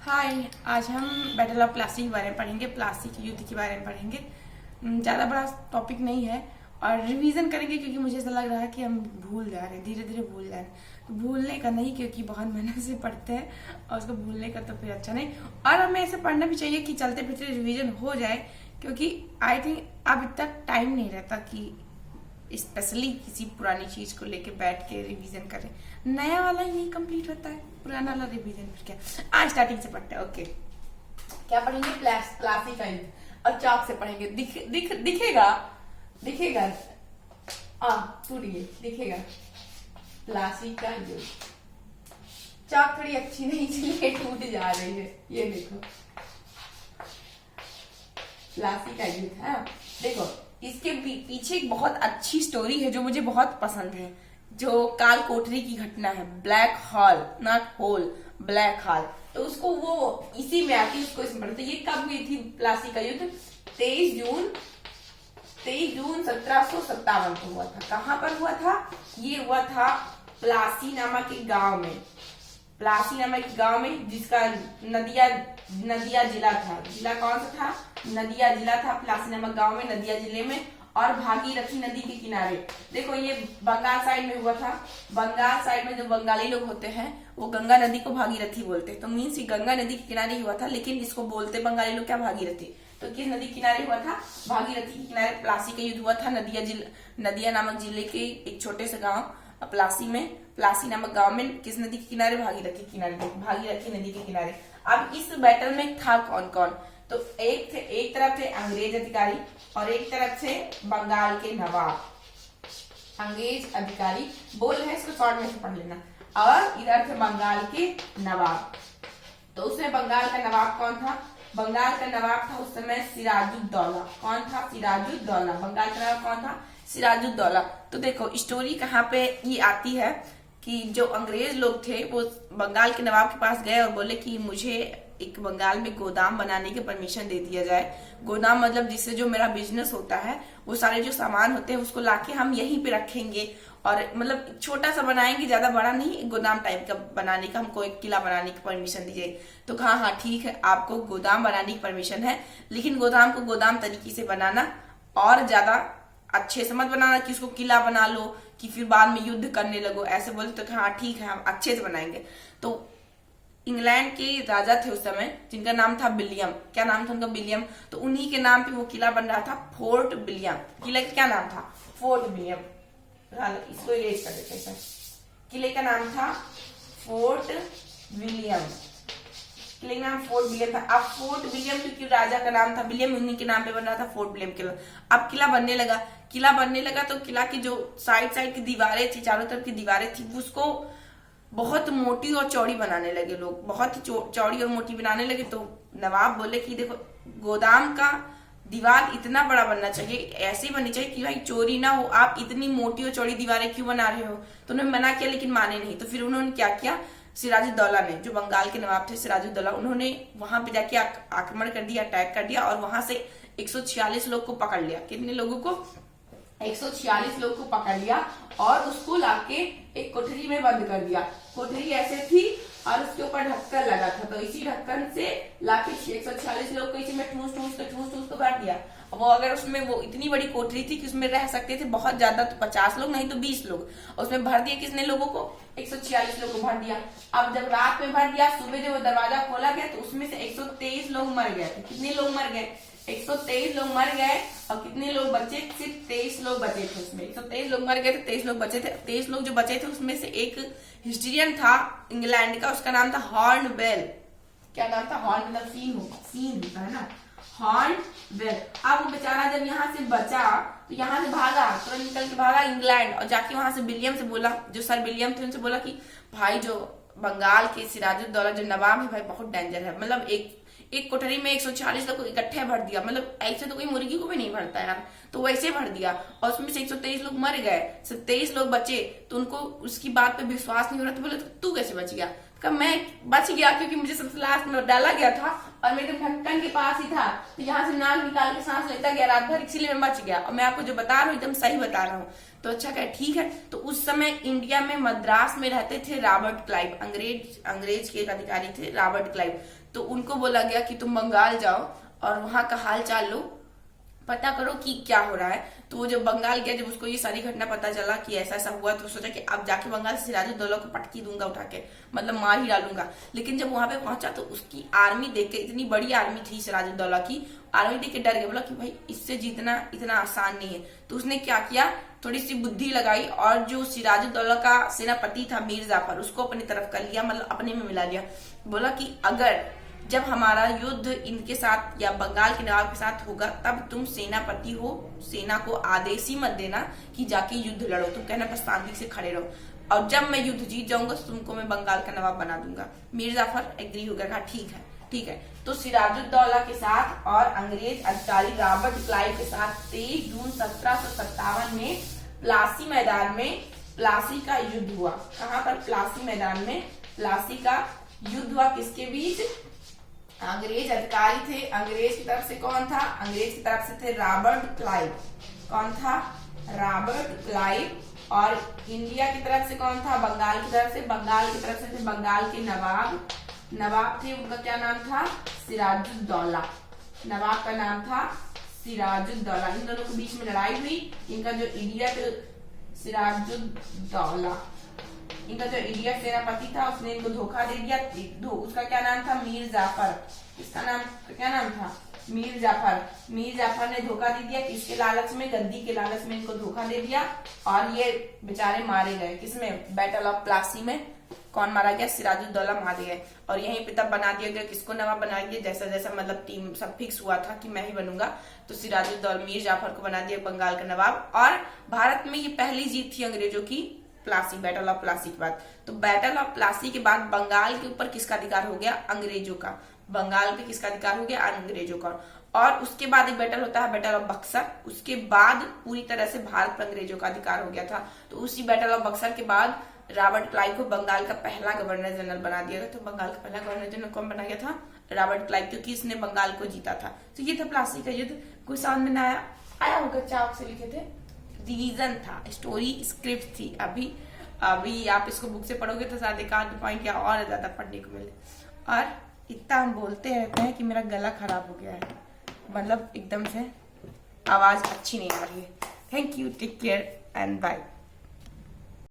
हाय। आज हम battle of Plassey के बारे में पढ़ेंगे, प्लासी के युद्ध के बारे में पढ़ेंगे। ज़्यादा बड़ा टॉपिक नहीं है और रिवीजन करेंगे क्योंकि मुझे ऐसा लग रहा है कि हम भूल जा रहे हैं, धीरे धीरे भूल जा रहे हैं। तो भूलने का नहीं, क्योंकि बहुत मेहनत से पढ़ते हैं और उसको भूलने का तो फिर अच्छा नहीं। और हमें ऐसे पढ़ना भी चाहिए कि चलते फिरते रिवीजन हो जाए, क्योंकि आई थिंक अब इतना टाइम नहीं रहता कि स्पेशली किसी पुरानी चीज को लेके बैठ के रिवीजन करें। नया वाला ही नहीं कंप्लीट होता है, पुराना वाला रिवीजन फिर क्या। आज स्टार्टिंग से पढ़ते हैं। ओके, क्या पढ़ेंगे? प्लासी का युद्ध, और चौक से पढ़ेंगे। दिखेगा दिखेगा टूट गई, दिखेगा प्लासी का युद्ध। चौक थोड़ी अच्छी नहीं इसलिए टूट जा रही है, ये देखो प्लासी का युद्ध है। देखो इसके पीछे एक बहुत अच्छी स्टोरी है जो मुझे बहुत पसंद है, जो काल कोठरी की घटना है। Black hall, not hole, black hall. तो उसको वो इसी में आती है, उसको इसमें पढ़ते। ये कब हुई थी प्लासी का युद्ध? 23 जून 1757 को हुआ था। कहां पर हुआ था? ये हुआ था प्लासी नामक एक गांव में। प्लासी नामक एक गांव में, जिसका नदिया जिला था। जिला कौन सा था? नदिया जिला था। प्लासी नामक गांव में, नदिया जिले में, और भागीरथी नदी के किनारे। देखो ये बंगाल साइड में हुआ था। बंगाल साइड में जो बंगाली लोग होते हैं वो गंगा नदी को भागीरथी बोलते हैं। तो मीन्स गंगा नदी के किनारे हुआ था, लेकिन इसको बोलते बंगाली लोग क्या? भागीरथी। तो किस नदी के किनारे हुआ था? भागीरथी के किनारे प्लासी का युद्ध हुआ था। नदिया नामक जिले के एक छोटे से गाँव प्लासी में, प्लासी नामक गांव में, किस नदी के किनारे? भागीरथी के किनारे, भागीरथी नदी के किनारे। अब इस बैटल में था कौन कौन? तो एक तरफ थे अंग्रेज अधिकारी और एक तरफ थे बंगाल के नवाब। अंग्रेज अधिकारी बोल रहे हैं, इसको शॉर्ट में से पढ़ लेना। और इधर थे बंगाल के नवाब। तो उसमें बंगाल का नवाब कौन था? बंगाल का नवाब था उस समय सिराजुद्दौला। कौन था? सिराजुद्दौला। बंगाल का नवाब कौन था? सिराजुद्दौला। तो देखो स्टोरी कहाँ पे ये आती है कि जो अंग्रेज लोग थे वो बंगाल के नवाब के पास गए और बोले कि मुझे एक बंगाल में गोदाम बनाने की परमिशन दे दिया जाए। गोदाम मतलब जिससे जो मेरा बिजनेस होता है, वो सारे जो सामान होते हैं उसको लाके हम यहीं पे रखेंगे, और मतलब छोटा सा बनाएंगे, ज्यादा बड़ा नहीं, गोदाम टाइप का बनाने का हमको एक किला बनाने की परमिशन दीजिए। तो कहा हाँ ठीक है, आपको गोदाम बनाने की परमिशन है, लेकिन गोदाम को गोदाम तरीके से बनाना और ज्यादा अच्छे से मत बनाना कि उसको किला बना लो कि फिर बाद में युद्ध करने लगो। ऐसे बोले तो हाँ ठीक है, हम अच्छे से बनाएंगे। तो इंग्लैंड के राजा थे उस समय, जिनका नाम था विलियम। क्या नाम था उनका? विलियम। तो उन्हीं के नाम पे वो किला बन रहा था, फोर्ट विलियम। किले का क्या नाम था? Fort William. इसको इरेज कर देते हैं। किले का नाम था फोर्ट विलियम। किले का नाम फोर्ट विलियम था। अब फोर्ट विलियम क्योंकि राजा का नाम था विलियम, उन्हीं के नाम पे बन रहा था फोर्ट विलियम किला। अब किला बनने लगा तो किला की जो साइड की दीवारें थी, चारों तरफ की दीवारें थी, उसको बहुत मोटी और चौड़ी बनाने लगे लोग। बहुत ही चौड़ी और मोटी बनाने लगे। तो नवाब बोले कि देखो गोदाम का दीवार इतना बड़ा बनना चाहिए, ऐसी बननी चाहिए कि भाई चोरी ना हो। आप इतनी मोटी और चौड़ी दीवारें क्यों बना रहे हो? तो उन्होंने मना किया, लेकिन माने नहीं। तो फिर उन्होंने क्या किया? सिराजुद्दौला ने, जो बंगाल के नवाब थे सिराजुद्दौला, उन्होंने वहां पे जाके आक्रमण कर दिया, अटैक कर दिया, और वहां से 146 लोग को पकड़ लिया। कितने लोगों को? 146 लोग को पकड़ लिया और उसको लाके एक कोठरी में बंद कर दिया। कोठरी ऐसे थी और उसके ऊपर ढक्कन लगा था, तो इसी ढक्कन से लाके 146 लोग को इसी में ठूस के भर दिया। वो अगर उसमें वो इतनी बड़ी कोठरी थी कि उसमें रह सकते थे बहुत ज्यादा, तो 50 लोग नहीं तो 20 लोग। उसमें भर दिया किसने लोगों को? 146 लोग को भर दिया। अब जब रात में भर दिया, सुबह जब वो दरवाजा खोला गया तो उसमें से 123 लोग मर गए थे। कितने लोग मर गए? 123 लोग मर गए। और कितने लोग बचे? सिर्फ 23 लोग बचे थे उसमें। 123 लोग मर गए थे, 23 लोग बचे थे। 23 लोग जो बचे थे उसमें से एक हिस्ट्रियन था इंग्लैंड का, उसका नाम था हॉर्नवेल। क्या नाम था? हॉर्न मतलब सीन होता है ना, हॉर्नवेल। अब वो बेचारा जब यहाँ से बचा तो यहाँ से भागा, तुरंत निकल के भागा इंग्लैंड, और जाके वहां से विलियम से बोला, जो सर विलियम थे उनसे बोला कि भाई जो बंगाल के सिराजुद्दौला जो नवाब है भाई बहुत डेंजर है। मतलब एक कोठरी में 140 लोग को इकट्ठे भर दिया, मतलब ऐसे तो कोई मुर्गी को भी नहीं भरता यार, तो वैसे भर दिया। और उसमें से 123 लोग मर गए, सिर्फ 23 लोग बचे। तो उनको उसकी बात पे विश्वास नहीं हो रहा था। बोले तो तू कैसे बच गया? तो मैं बच गया क्योंकि मुझे सबसे लास्ट में डाला गया था और मेरे ढक्कन के पास ही था, तो यहाँ से नाक निकाल के सांस लेता गया रात भर, इसीलिए मैं बच गया। और मैं आपको जो बता रहा हूँ एकदम सही बता रहा हूँ। तो अच्छा क्या ठीक है। तो उस समय इंडिया में मद्रास में रहते थे रॉबर्ट क्लाइव, अंग्रेज के एक अधिकारी थे रॉबर्ट क्लाइव। तो उनको बोला गया कि तुम बंगाल जाओ और वहां का हाल चाल लो, पता करो कि क्या हो रहा है। तो वो जब बंगाल गया, जब उसको ये सारी घटना पता चला कि ऐसा ऐसा हुआ, तो सोचा कि अब जाके बंगाल से सिराजुद्दौला को पटकी दूंगा उठा के, मतलब मार ही डालूंगा। लेकिन जब वहां पे पहुंचा तो उसकी आर्मी देख के, इतनी बड़ी आर्मी थी सिराजुद्दौला की, आर्मी देख के डर गया, बोला कि भाई इससे जीतना इतना आसान नहीं है। तो उसने क्या किया, थोड़ी सी बुद्धि लगाई और जो सिराजुद्दौला का सेनापति था मीर जाफर, उसको अपनी तरफ कर लिया, मतलब अपने में मिला लिया। बोला कि अगर जब हमारा युद्ध इनके साथ या बंगाल के नवाब के साथ होगा तब तुम सेनापति हो, सेना को आदेश ही मत देना कि जाके युद्ध लड़ो, तुम कहना बस शांति से खड़े रहो, और जब मैं युद्ध जीत जाऊंगा तो तुमको मैं बंगाल का नवाब बना दूंगा। मीर जाफर एग्री हो गया, कहा ठीक है ठीक है। तो सिराजुद्दौला के साथ और अंग्रेज अधिकारी रॉबर्ट क्लाइव के साथ 23 जून 1757 में प्लासी मैदान में प्लासी का युद्ध हुआ। कहाँ पर? प्लासी मैदान में प्लासी का युद्ध हुआ। किसके बीच? अंग्रेज अधिकारी थे। अंग्रेज की तरफ से कौन था? अंग्रेज की तरफ से थे रॉबर्ट क्लाइव। कौन था? Robert Clive. और इंडिया की तरफ से कौन था? बंगाल की तरफ से। बंगाल की तरफ से थे बंगाल के नवाब। नवाब थे, उनका क्या नाम था? सिराजुद्दौला। नवाब का नाम था सिराजुद्दौला। इन दोनों के बीच में लड़ाई हुई। इनका जो इडियट सिराजुद्दौला, इनका जो इडियट सेनापति था, उसने इनको धोखा दे दिया। उसका क्या नाम था? मीर जाफर। इसका नाम क्या नाम था? मीर जाफर। मीर जाफर ने धोखा दे दिया, किसके लालच में? गद्दी के लालच में इनको धोखा दे दिया और ये बेचारे मारे गए। किसमें? बैटल ऑफ प्लासी में। कौन मारा गया? सिराजुद्दौला मारे गए। और यहीं पे तब बना दिया गया, किसको नवाब बना दिया? जैसा जैसा मतलब टीम सब फिक्स हुआ था कि मैं ही बनूंगा, तो सिराजुद्दौला मीर जाफर को बना दिया बंगाल का नवाब। और भारत में ये पहली जीत थी अंग्रेजों की, प्लासी, बैटल ऑफ प्लासी के बाद। तो बैटल ऑफ प्लासी के बाद बंगाल के ऊपर किसका अधिकार हो गया? अंग्रेजों का। बंगाल पे किसका अधिकार हो गया? अंग्रेजों का। और उसके बाद एक बैटल होता है, बैटल ऑफ बक्सर। उसके बाद पूरी तरह से भारत पर अंग्रेजों का अधिकार हो गया था। तो उसी बैटल ऑफ बक्सर के बाद रॉबर्ट क्लाइव को बंगाल का पहला गवर्नर जनरल बना दिया गया। तो बंगाल का पहला गवर्नर जनरल कौन बना गया था? रॉबर्ट क्लाइव, क्योंकि इसने बंगाल को जीता था। तो ये था प्लासी का युद्ध। कोई समझ में ना आया होगा? चाक से लिखे थे, रिवीजन था, स्टोरी स्क्रिप्ट थी। अभी आप इसको बुक से पढ़ोगे तो शायद एक आध पॉइंट या और ज्यादा पढ़ने को मिले। और इतना हम बोलते रहते हैं कि मेरा गला खराब हो गया है, मतलब एकदम से आवाज अच्छी नहीं आ रही है। Thank you, take care and bye.